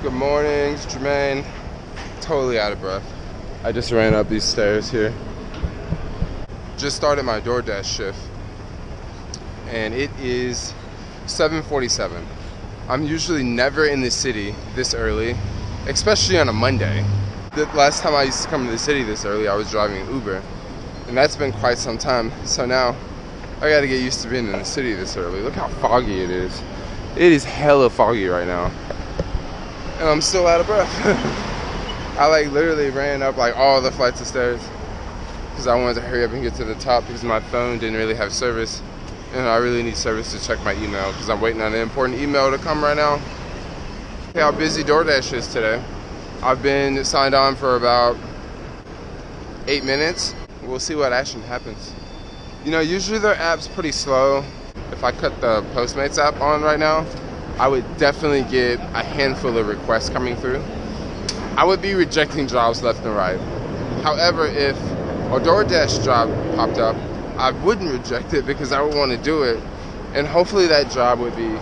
Good morning, it's Jermaine. Totally out of breath. I just ran up these stairs here. Just started my DoorDash shift, and it is 7:47. I'm usually never in the city this early, especially on a Monday. The last time I used to come to the city this early, I was driving Uber, and that's been quite some time. So now I gotta get used to being in the city this early. Look how foggy it is. It is hella foggy right now, and I'm still out of breath. I literally ran up all the flights of stairs because I wanted to hurry up and get to the top because my phone didn't really have service, and I really need service to check my email because I'm waiting on an important email to come right now. Hey, how busy DoorDash is today. I've been signed on for about 8 minutes. We'll see what action happens. You know, usually their app's pretty slow. If I cut the Postmates app on right now, I would definitely get a handful of requests coming through. I would be rejecting jobs left and right. However, if a DoorDash job popped up, I wouldn't reject it because I would want to do it, and hopefully that job would be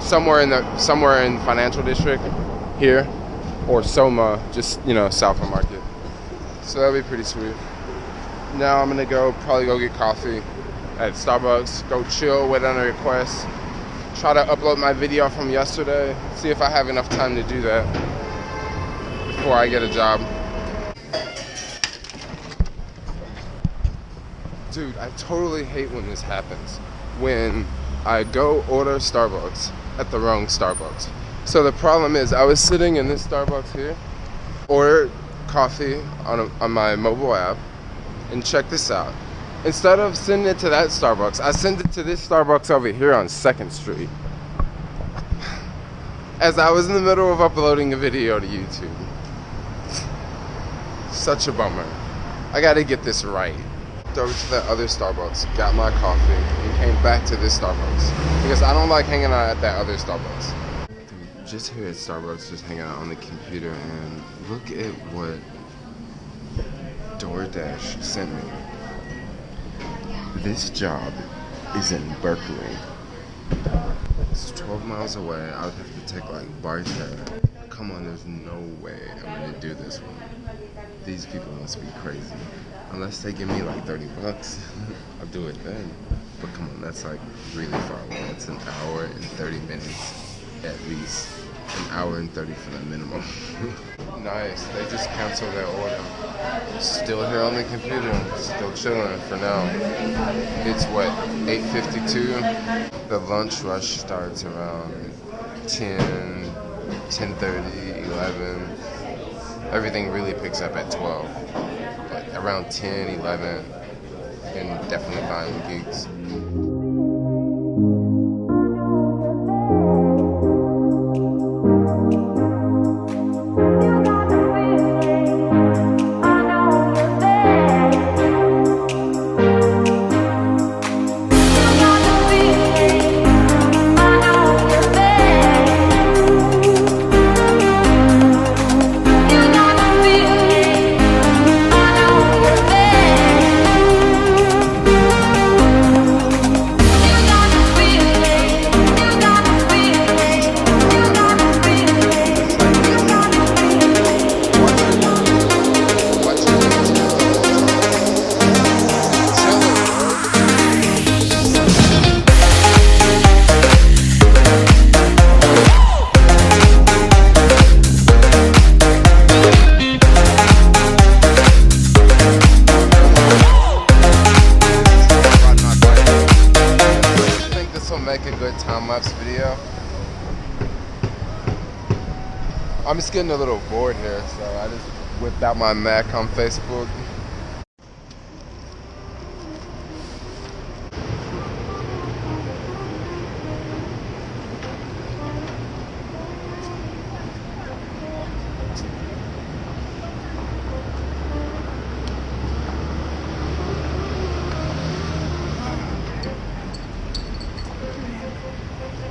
somewhere in Financial District here, or Soma, just south of Market. So that'd be pretty sweet. Now I'm gonna probably go get coffee at Starbucks, go chill, wait on a request, try to upload my video from yesterday, see if I have enough time to do that before I get a job. Dude, I totally hate when this happens, when I go order Starbucks at the wrong Starbucks. So the problem is, I was sitting in this Starbucks here, ordered coffee on my mobile app, and check this out. Instead of sending it to that Starbucks, I sent it to this Starbucks over here on 2nd Street. As I was in the middle of uploading a video to YouTube. Such a bummer. I gotta get this right. Over to that other Starbucks, got my coffee, and came back to this Starbucks. Because I don't like hanging out at that other Starbucks. Dude, just here at Starbucks, just hanging out on the computer, and look at what DoorDash sent me. This job is in Berkeley. It's 12 miles away. I would have to take BART. Come on, there's no way I'm gonna do this one. These people must be crazy. Unless they give me 30 bucks, I'll do it then. But come on, that's really far away. It's an hour and 30 minutes at least. An hour and 30 for the minimum. Nice, they just canceled their order. Still here on the computer, still chilling for now. It's 8:52? The lunch rush starts around 10, 10:30, 11. Everything really picks up at 12. But around 10, 11, and definitely find gigs. Make a good time-lapse video. I'm just getting a little bored here, so I just whipped out my Mac on Facebook.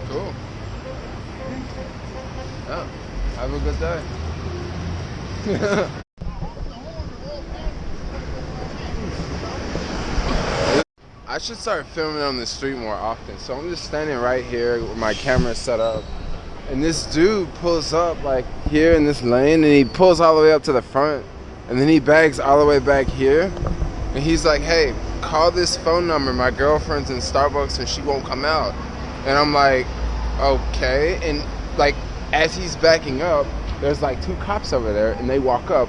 Cool. Yeah, have a good day. I should start filming on the street more often. So I'm just standing right here with my camera set up, And this dude pulls up like here in this lane, and he pulls all the way up to the front, and then he bags all the way back here, and he's like, hey, call this phone number, my girlfriend's in Starbucks and she won't come out. And I'm like, okay. And like as he's backing up, there's like 2 cops over there, and they walk up,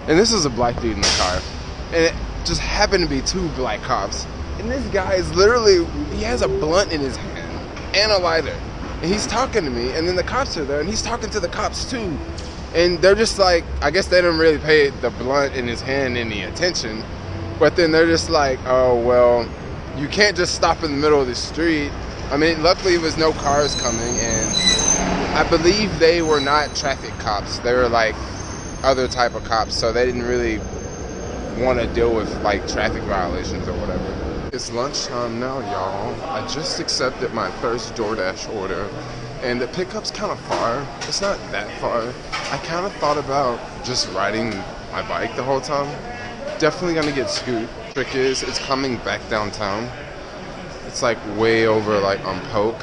and this is a black dude in the car, and it just happened to be 2 black cops, and this guy is literally, he has a blunt in his hand and a lighter. And he's talking to me, and then the cops are there, and he's talking to the cops too. And they're just like, I guess they didn't really pay the blunt in his hand any attention. But then they're just like, oh, well, you can't just stop in the middle of the street. I mean, luckily, there was no cars coming, and I believe they were not traffic cops. They were like other type of cops, so they didn't really want to deal with like traffic violations or whatever. It's lunchtime now, y'all. I just accepted my first DoorDash order, and the pickup's kind of far. It's not that far. I kind of thought about just riding my bike the whole time. Definitely gonna get Scoot. Trick is, it's coming back downtown. It's like way over like on Polk.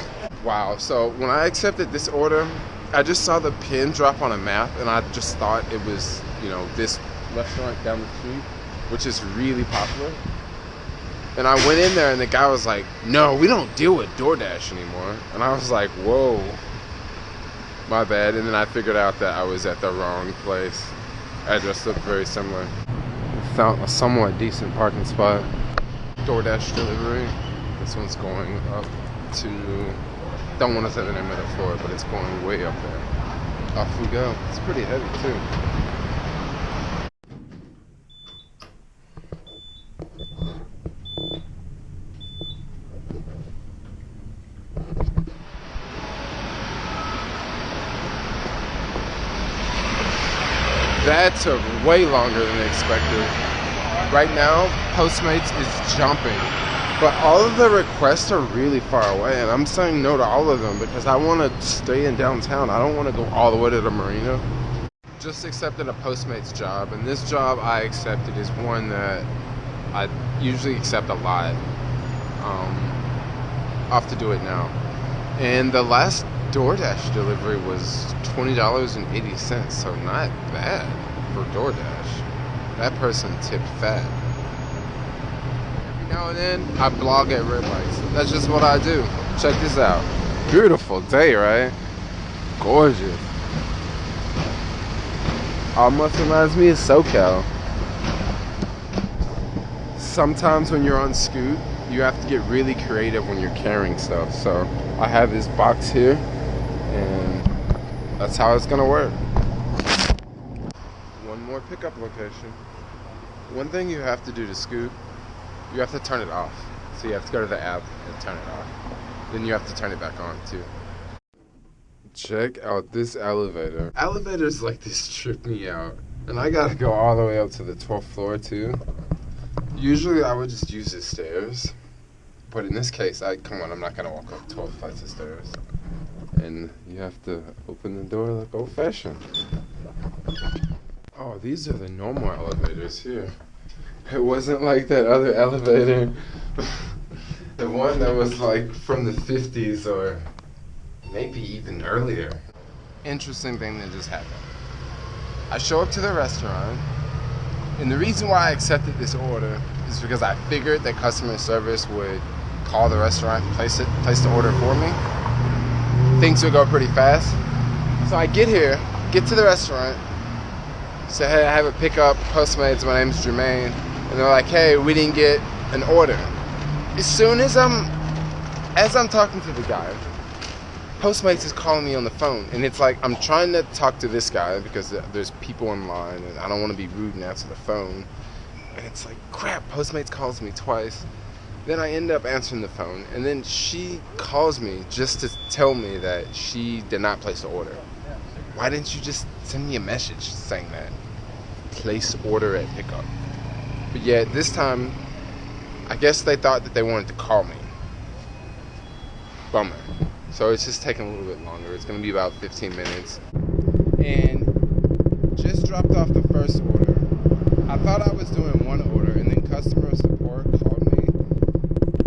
Wow, so when I accepted this order, I just saw the pin drop on a map, and I just thought it was, you know, this restaurant down the street, which is really popular. And I went in there, and the guy was like, no, we don't deal with DoorDash anymore. And I was like, whoa, my bad. And then I figured out that I was at the wrong place. Address looked very similar. Found a somewhat decent parking spot. DoorDash delivery. This one's going up to, don't want to say the name of the floor, but it's going way up there. Off we go. It's pretty heavy too. That took way longer than expected. Right now, Postmates is jumping, but all of the requests are really far away, and I'm saying no to all of them because I want to stay in downtown. I don't want to go all the way to the marina. Just accepted a Postmates job, and this job I accepted is one that I usually accept a lot. I'll have to do it now. And the last DoorDash delivery was $20.80, so not bad for DoorDash. That person tipped fat. Every now and then, I blog at red lights. That's just what I do. Check this out. Beautiful day, right? Gorgeous. Almost reminds me of SoCal. Sometimes when you're on Scoot, you have to get really creative when you're carrying stuff. So I have this box here, and that's how it's gonna work. One more pickup location. One thing you have to do to Scoot, you have to turn it off. So you have to go to the app and turn it off. Then you have to turn it back on too. Check out this elevator. Elevators like this trip me out. And I gotta go all the way up to the 12th floor too. Usually I would just use the stairs. But in this case, come on, I'm not gonna walk up 12 flights of stairs. And you have to open the door like old fashioned. Oh, these are the normal elevators here. It wasn't like that other elevator. The one that was like from the 50s or maybe even earlier. Interesting thing that just happened. I show up to the restaurant, and the reason why I accepted this order is because I figured that customer service would call the restaurant and place the order for me. Things would go pretty fast. So I get to the restaurant, say, hey, I have a pickup, Postmates, my name's Jermaine, and they're like, hey, we didn't get an order. As soon as I'm talking to the guy, Postmates is calling me on the phone, and it's like I'm trying to talk to this guy because there's people in line, and I don't want to be rude and answer the phone. And it's like, crap, Postmates calls me twice. Then I end up answering the phone, and then she calls me just to tell me that she did not place the order. Why didn't you just send me a message saying that? Place order at pickup. But yet this time, I guess they thought that they wanted to call me. Bummer. So it's just taking a little bit longer. It's going to be about 15 minutes. And just dropped off the first order. I thought I was doing one order, and then customer support called me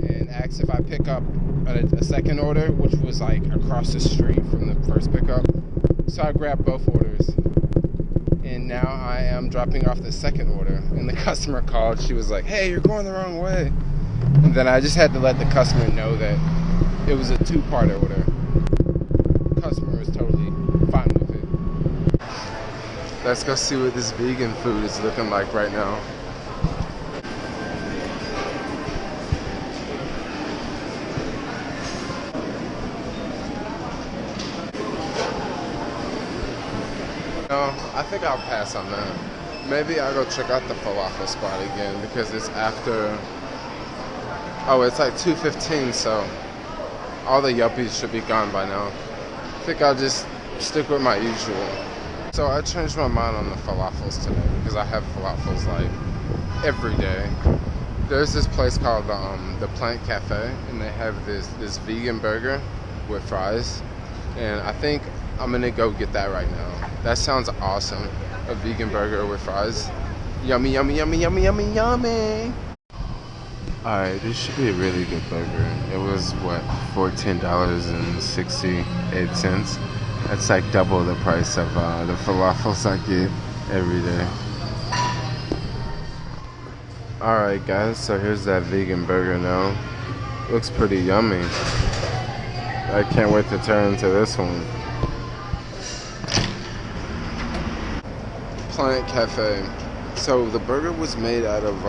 and asked if I pick up a second order, which was like across the street from the first pickup. So I grabbed both orders. And now I am dropping off the second order. And the customer called. She was like, hey, you're going the wrong way. And then I just had to let the customer know that it was a two-part order. The customer was totally fine with it. Let's go see what this vegan food is looking like right now. No, I think I'll pass on that. Maybe I'll go check out the falafel spot again because it's after. Oh, it's like 2:15, so all the yuppies should be gone by now. I think I'll just stick with my usual. So I changed my mind on the falafels today because I have falafels like every day. There's this place called the Plant Cafe, and they have this vegan burger with fries, and I think I'm gonna go get that right now. That sounds awesome. A vegan burger with fries. Yummy, yummy, yummy, yummy, yummy, yummy. Alright, this should be a really good burger. It was, what, $14.68. That's like double the price of the falafels I get every day. Alright guys, so here's that vegan burger now. Looks pretty yummy. I can't wait to turn into this one. Plant Cafe. So the burger was made out of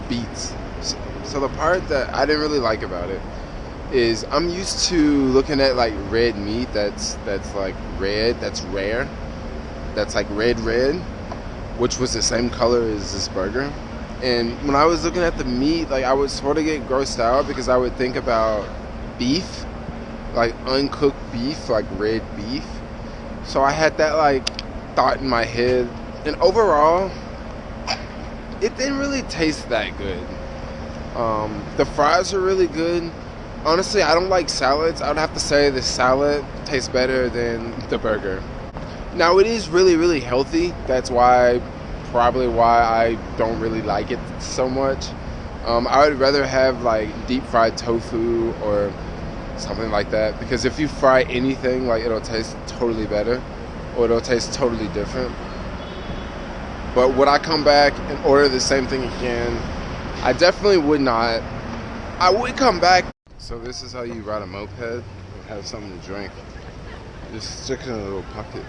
beets. So the part that I didn't really like about it is I'm used to looking at like red meat that's like red, that's rare, that's like red, which was the same color as this burger. And when I was looking at the meat, like I would sort of get grossed out because I would think about beef, like uncooked beef, like red beef. So I had that like thought in my head, and overall it didn't really taste that good. The fries are really good. Honestly, I don't like salads. I would have to say the salad tastes better than the burger. Now, it is really, really healthy. That's probably why I don't really like it so much. I would rather have like deep fried tofu or something like that, because if you fry anything, like it'll taste totally better or it'll taste totally different. But would I come back and order the same thing again? I definitely would not. I would come back. So this is how you ride a moped and have something to drink. Just stick it in a little pocket.